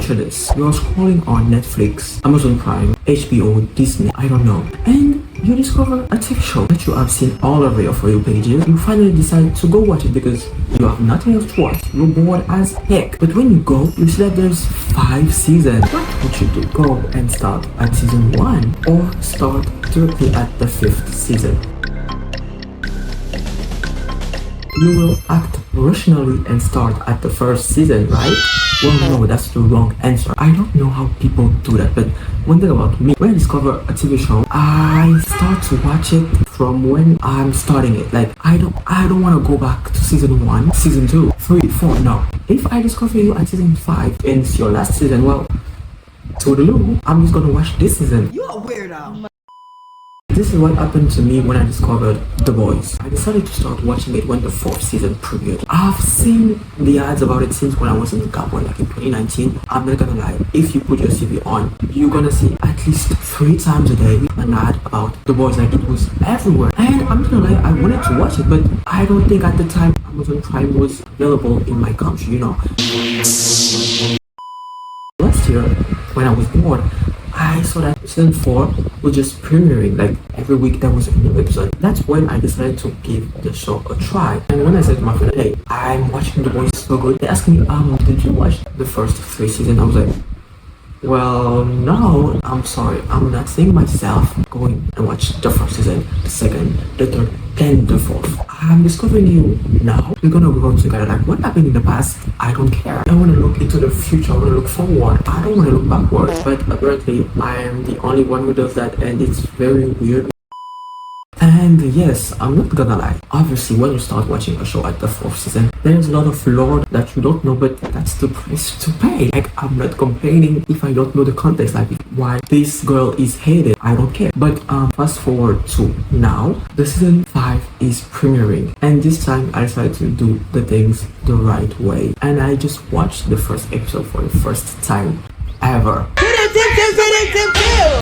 Picture this. You're scrolling on Netflix, Amazon Prime, HBO, Disney, I don't know. And you discover a TV show that you have seen all over your For You pages. You finally decide to go watch it because you have nothing else to watch. You're bored as heck. But when you go, you see that there's 5 seasons. What would you do? Go and start at season 1 or start directly at the 5th season? You will act rationally and start at the 1st season, right? Well, no, that's the wrong answer. I don't know how people do that, but one thing about me, when I discover a TV show, I start to watch it from when I'm starting it. Like, I don't want to go back to season 1, season 2, 3, 4, no. If I discover you at season 5 and it's your last season, well, toodaloo, I'm just gonna watch this season. You a weirdo. This is what happened to me when I discovered The Boys. I decided to start watching it when the 4th season premiered. I've seen the ads about it since when I was in Gabon, like in 2019. I'm not gonna lie, if you put your CV on, you're gonna see at least 3 times a day an ad about The Boys, like it was everywhere. And I'm not gonna lie, I wanted to watch it, but I don't think at the time Amazon Prime was available in my country, you know. Last year, when I was bored, I saw that season 4 was just premiering, like every week there was a new episode. That's when I decided to give the show a try. And when I said to my friend, hey, I'm watching The Boys, so good, they asked me, did you watch the first 3 seasons? I was like, well, no, I'm sorry, I'm not seeing myself going and watch the 1st season, the 2nd, the 3rd, and the 4th. I'm discovering you now. We're gonna grow together. Like, what happened in the past, I don't care. I want to look into the future. I want to look forward. I don't want to look backwards. But apparently, I am the only one who does that, and it's very weird. And yes, I'm not gonna lie. Obviously, when you start watching a show at the 4th season, there's a lot of lore that you don't know, but that's the price to pay. Like, I'm not complaining if I don't know the context, like why this girl is hated. I don't care. But fast forward to now, the season 5 is premiering, and this time I decided to do the things the right way, and I just watched the 1st episode for the first time ever.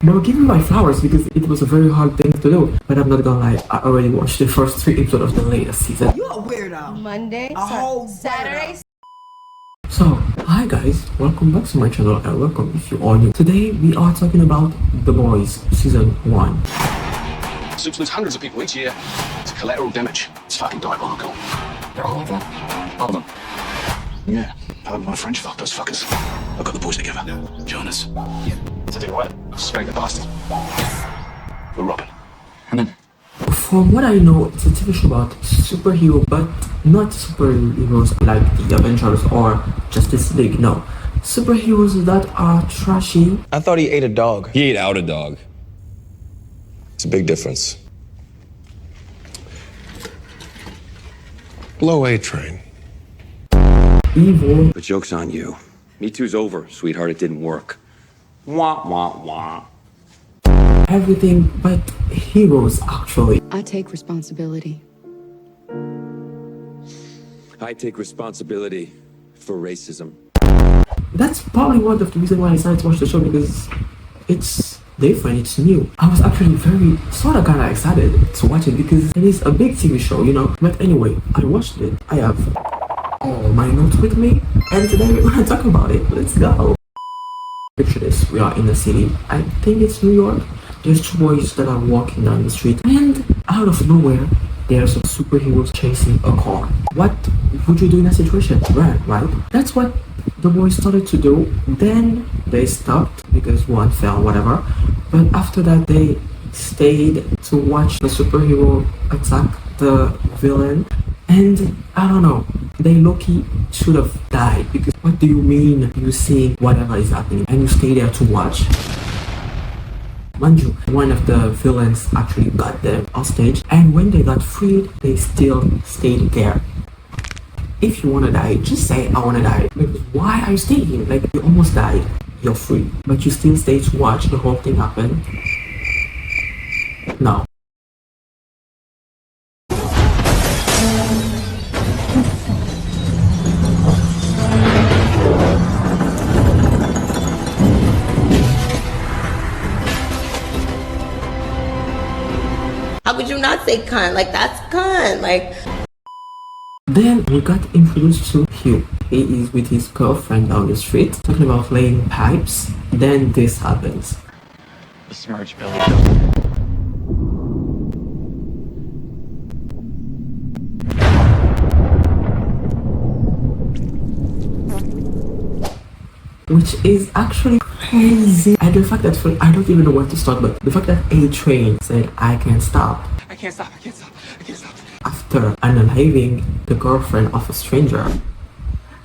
No, give me my flowers because it was a very hard thing to do. But I'm not gonna lie, I already watched the first 3 episodes of the latest season. You a weirdo. Monday, Saturday. So, hi guys, welcome back to my channel and welcome if you are new. Today we are talking about The Boys Season 1. Soups lose hundreds of people each year. It's collateral damage. It's fucking diabolical. They're all of them? All of them. Yeah, pardon my French, fuck those fuckers. I've got the boys together. Jonas. Yeah. To do what? Spank the bastard. We're robbing. And then? From what I know, it's a TV show about superhero, but not superheroes like the Avengers or Justice League, no. Superheroes that are trashy. I thought he ate a dog. He ate out a dog. It's a big difference. Low A train. Evil. The joke's on you. Me Too's over, sweetheart. It didn't work. Wah, wah, wah. Everything but heroes, actually. I take responsibility. I take responsibility for racism. That's probably one of the reasons why I decided to watch the show, because it's different, it's new. I was actually very sort of kind of excited to watch it because it is a big TV show, you know. But anyway, I watched it. I have all my notes with me, and today we're gonna talk about it. Let's go. Picture this, we are in a city, I think it's New York. There's 2 boys that are walking down the street, and out of nowhere there's some superheroes chasing a car. What would you do in a situation? Run, right? That's what the boys started to do. Then they stopped because one fell, whatever. But after that they stayed to watch the superhero attack the villain. And I don't know, they low-key should have died, because what do you mean you see whatever is happening and you stay there to watch? Mind you, one of the villains actually got them on stage, and when they got freed, they still stayed there. If you wanna die, just say I wanna die. Because why are you staying here? Like, you almost died, you're free, but you still stay to watch the whole thing happen? No. How could you not say cunt? Like, that's cunt. Like, then we got introduced to Hugh. He is with his girlfriend down the street, talking about laying pipes. Then this happens. Besmirch Billy. Which is actually crazy. And the fact that, I don't even know where to start, but the fact that A Train said, I can't stop. I can't stop, I can't stop, I can't stop. After unaliving the girlfriend of a stranger.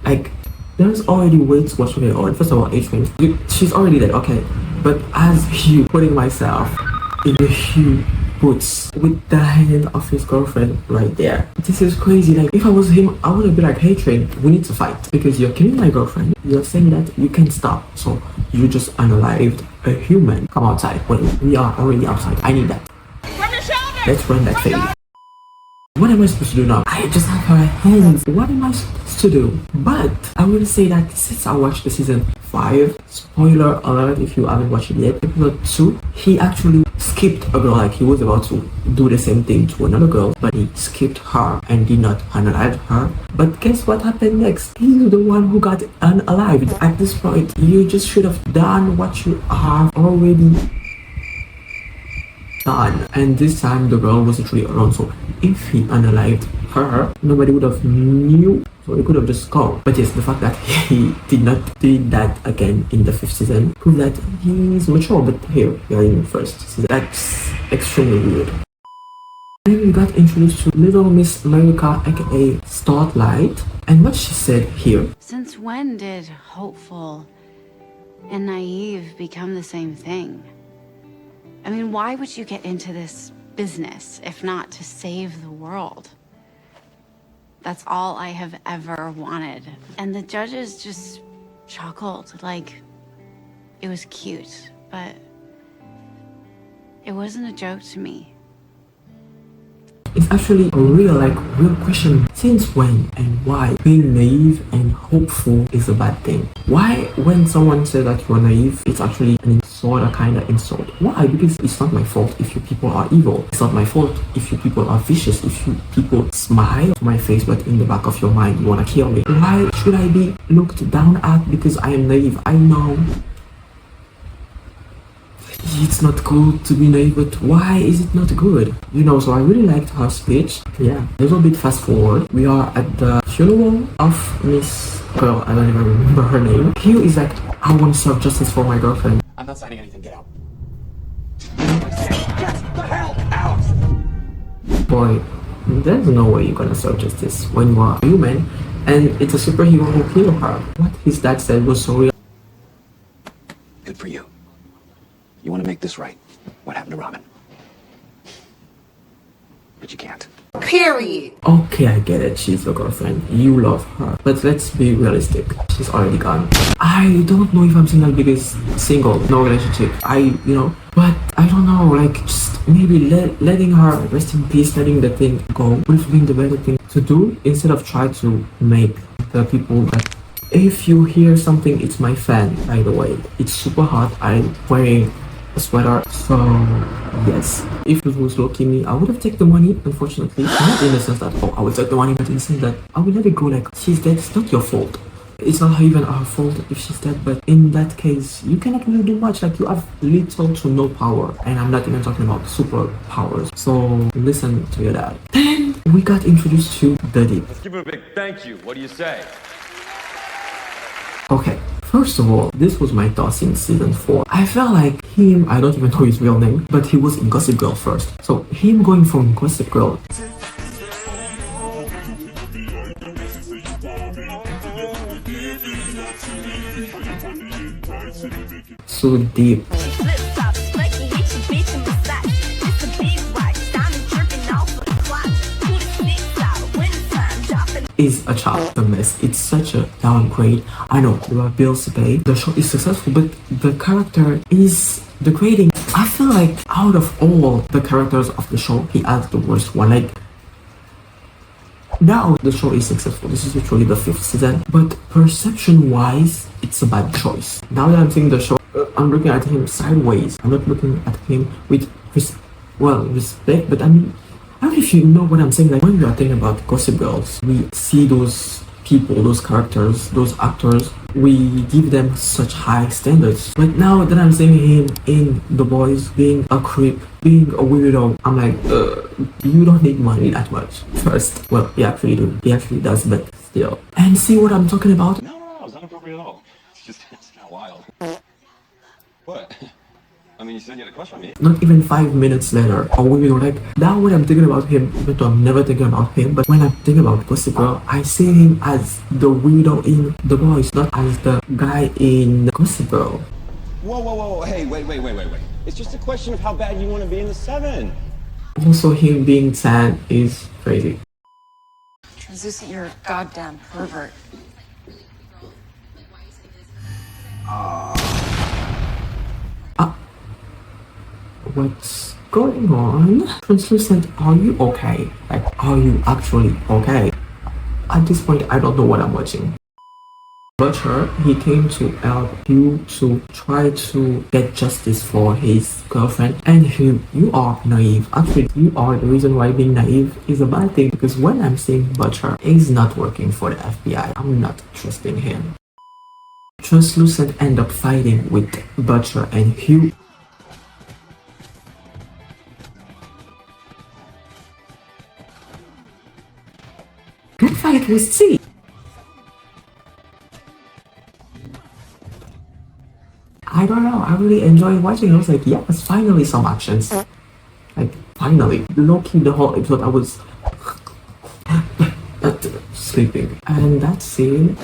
Like, there's already way too much going on. First of all, A Train, she's already dead, okay. But as Hugh, putting myself in the Hugh boots with the hand of his girlfriend right there. This is crazy. Like, if I was him, I would be like, hey Train, we need to fight because you're killing my girlfriend. You're saying that you can't stop, so you just unalived a human. Come outside. Well, we are already outside. I need that. From your shoulder! Let's run that thing. What am I supposed to do now? I just have her hands. What am I supposed to do? But I will say that since I watched the season 5, spoiler alert if you haven't watched it yet, episode 2, he actually skipped a girl. Like, he was about to do the same thing to another girl, but he skipped her and did not unalive her. But guess what happened next? He's the one who got unalived. At this point, you just should have done what you have already done. And this time the girl was literally alone, so if he unalived her, nobody would have knew, so he could have just gone. But yes, the fact that he did not do that again in the 5th season proves that he's mature. But here we are in the 1st season. That's extremely weird. Then we got introduced to Little Miss America, aka Starlight, and what she said here. Since when did hopeful and naive become the same thing? I mean, why would you get into this business if not to save the world? That's all I have ever wanted. And the judges just chuckled like it was cute, but it wasn't a joke to me. It's actually a real question. Since when and why being naive and hopeful is a bad thing? Why, when someone says that you're naive, it's actually an insult, a kind of insult? Why? Because it's not my fault if you people are evil. It's not my fault if you people are vicious. If you people smile to my face, but in the back of your mind you wanna kill me. Why should I be looked down at because I am naive? I know it's not good to be naive, but why is it not good? You know, so I really liked her speech. Yeah, a little bit fast forward. We are at the funeral of Miss Girl, I don't even remember her name. Hugh is like, I want to serve justice for my girlfriend. I'm not signing anything, get out. Boy, there's no way you're gonna serve justice when you are human and it's a superhero who killed her. What his dad said was so real. Good for you. You want to make this right. What happened to Robin? But you can't. Period. Okay, I get it. She's your girlfriend. You love her. But let's be realistic. She's already gone. I don't know if I'm single because single, no relationship. But I don't know. Like, just maybe letting her rest in peace, letting the thing go would have been the better thing to do instead of try to make the people that. If you hear something, it's my fan, by the way. It's super hot. I'm wearing a sweater, so yes. If it was lucky me, I would have taken the money, unfortunately. Not in the sense that, oh, I will take the money, but in the sense that I will let it go. Like, she's dead, it's not your fault. It's not even her fault if she's dead, but in that case, you cannot really do much. Like, you have little to no power, and I'm not even talking about superpowers. So listen to your dad. Then we got introduced to the Deep. Let's give him a big thank you. What do you say? Okay, first of all, this was my thoughts in season 4. I felt like him, I don't even know his real name, but he was in Gossip Girl first. So him going from Gossip Girl so deep is a child, a mess. It's such a downgrade. I know there are bills to pay. The show is successful, but the character is degrading. I feel like out of all the characters of the show, he has the worst one. Like, now the show is successful. This is literally the 5th season, but perception-wise, it's a bad choice. Now that I'm seeing the show, I'm looking at him sideways. I'm not looking at him with respect, but I mean, I don't know if you know what I'm saying. Like, when we are thinking about Gossip Girls, we see those people, those characters, those actors, we give them such high standards. But now that I'm seeing him in The Boys being a creep, being a weirdo, I'm like, you don't need money that much. First, well, he actually do. He actually does, but still. And see what I'm talking about? No, it's not appropriate at all. It's kind of wild. What? I mean, you said you had a crush on me. Not even 5 minutes later, or weirdo, like, now when I'm thinking about him, even though I'm never thinking about him, but when I'm thinking about Gossip Girl, I see him as the weirdo in The Boys, not as the guy in Gossip Girl. Whoa, hey, wait. It's just a question of how bad you want to be in the 7. Also, him being sad is crazy. Translucent, you're a goddamn pervert. What's going on? Translucent, are you okay? Like, are you actually okay? At this point, I don't know what I'm watching. Butcher, he came to help you to try to get justice for his girlfriend, and you are naive. Actually, you are the reason why being naive is a bad thing, because when I'm seeing Butcher is not working for the FBI, I'm not trusting him. Translucent end up fighting with Butcher and Hugh. That fight was tea. I don't know, I really enjoyed watching it. I was like, yes, finally some actions. Like, finally. Low-key the whole episode, I was sleeping. And that scene...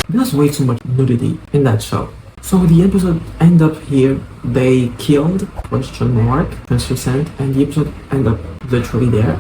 There's way too much nudity in that show. So the episode end up here, they killed, Translucent, and the episode end up literally there.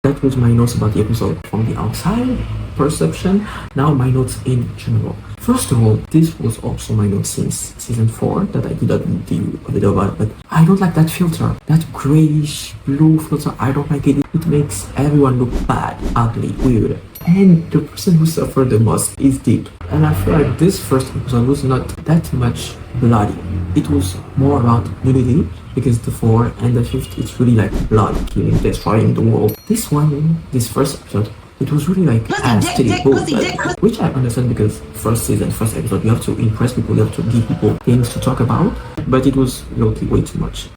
That was my notes about the episode from the outside perception. Now my notes in general. First of all, this was also my notes since season 4 that I did a video about it, but I don't like that filter. That grayish blue filter, I don't like it. It makes everyone look bad, ugly, weird. And the person who suffered the most is Deep. And I feel like this first episode was not that much bloody. It was more about nudity, because the 4 and the 5th, it's really like blood, killing, destroying the world. This first episode, it was really like which I understand, because first episode, you have to impress people, you have to give people things to talk about, but it was low-key way too much.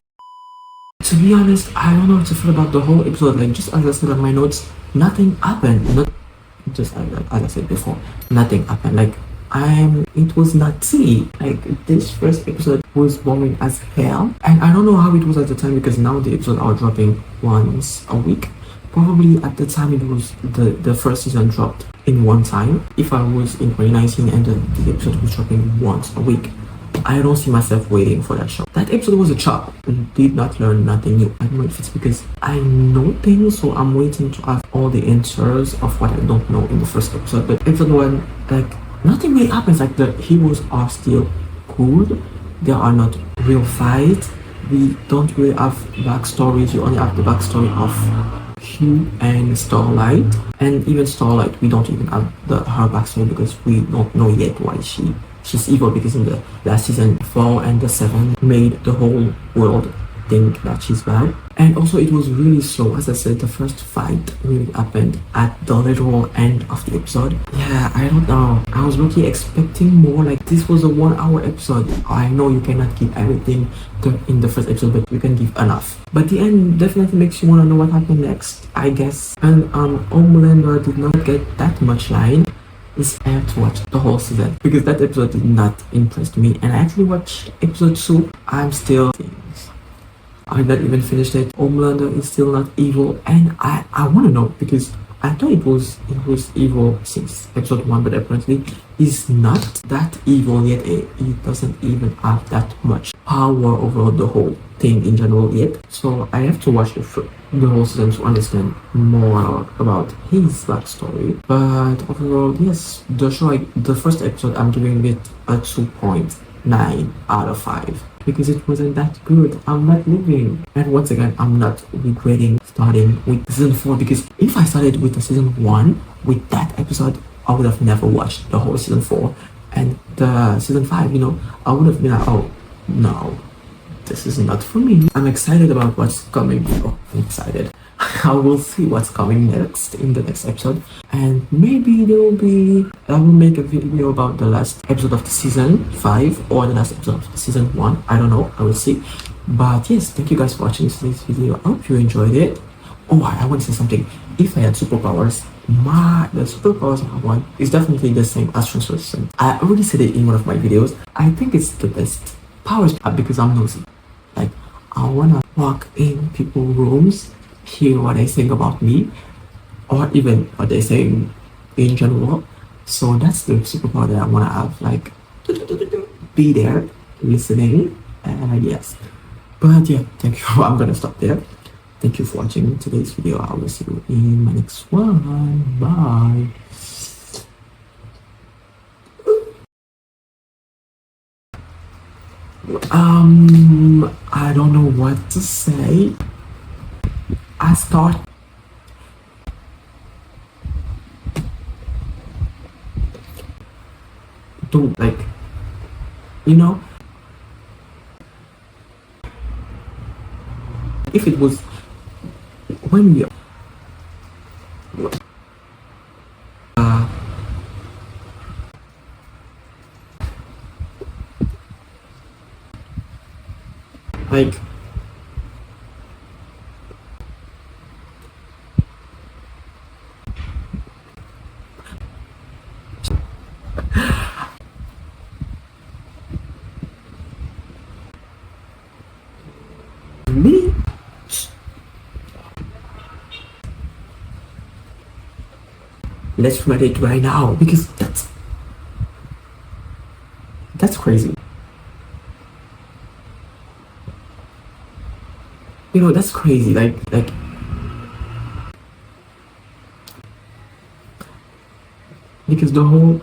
To be honest, I don't know what to feel about the whole episode. Like, just as I said on my notes, nothing happened. Not just as I said before, nothing happened. Like, it was not tea. Like, this first episode was boring as hell, and I don't know how it was at the time, because now the episodes are dropping once a week. Probably at the time it was the first season dropped in one time. If I was in 2019 and the episode was dropping once a week, I don't see myself waiting for that show. That episode was a chop and did not learn nothing new. I don't know if it's because I know things, so I'm waiting to have all the answers of what I don't know in the first episode. But episode 1, like, nothing really happens. Like, the heroes are still good. There are not real fights. We don't really have backstories. You only have the backstory of Hugh and Starlight. And even Starlight, we don't even have her backstory, because we don't know yet why she's evil, because in the last season 4 and the 7 made the whole world think that she's bad. And also it was really slow. As I said, the first fight really happened at the literal end of the episode. Yeah, I don't know, I was really expecting more. Like, this was a 1-hour episode. I know you cannot give everything in the first episode, but you can give enough. But the end definitely makes you want to know what happened next, I guess. And Homelander did not get that much line. Is I have to watch the whole season, because that episode did not impress me. And I actually watched episode 2. I'm not even finished it. Homelander is still not evil, and I want to know, because I thought it was evil since episode 1, but apparently he's not that evil yet. He doesn't even have that much power over the whole thing in general yet. So I have to watch the whole season to understand more about his backstory. But overall, yes, the show, the first episode, I'm giving it a 2.9 out of 5. Because it wasn't that good. I'm not leaving. And once again, I'm not regretting starting with season 4, because if I started with the season 1 with that episode, I would have never watched the whole season 4. And the season 5, I would have been like, oh no, this is not for me. I'm excited about what's coming. Oh, I'm excited. I will see what's coming next in the next episode, and maybe I will make a video about the last episode of the season 5 or the last episode of the season 1. I don't know, I will see. But yes, thank you guys for watching today's video. I hope you enjoyed it. Oh, I want to say something. If I had superpowers, the superpowers I want is definitely the same as translucent. I already said it in one of my videos. I think it's the best powers because I'm nosy. Like, I wanna walk in people's rooms, hear what they think about me, or even what they saying in general. So that's the superpower that I wanna have. Like, be there, listening, and yes. But yeah, thank you. I'm gonna stop there. Thank you for watching today's video. I will see you in my next one. Bye. I don't know what to say. I start. Don't like, you know, if it was when we like me. Let's meditate right now because that's crazy. You know, that's crazy. Like because the whole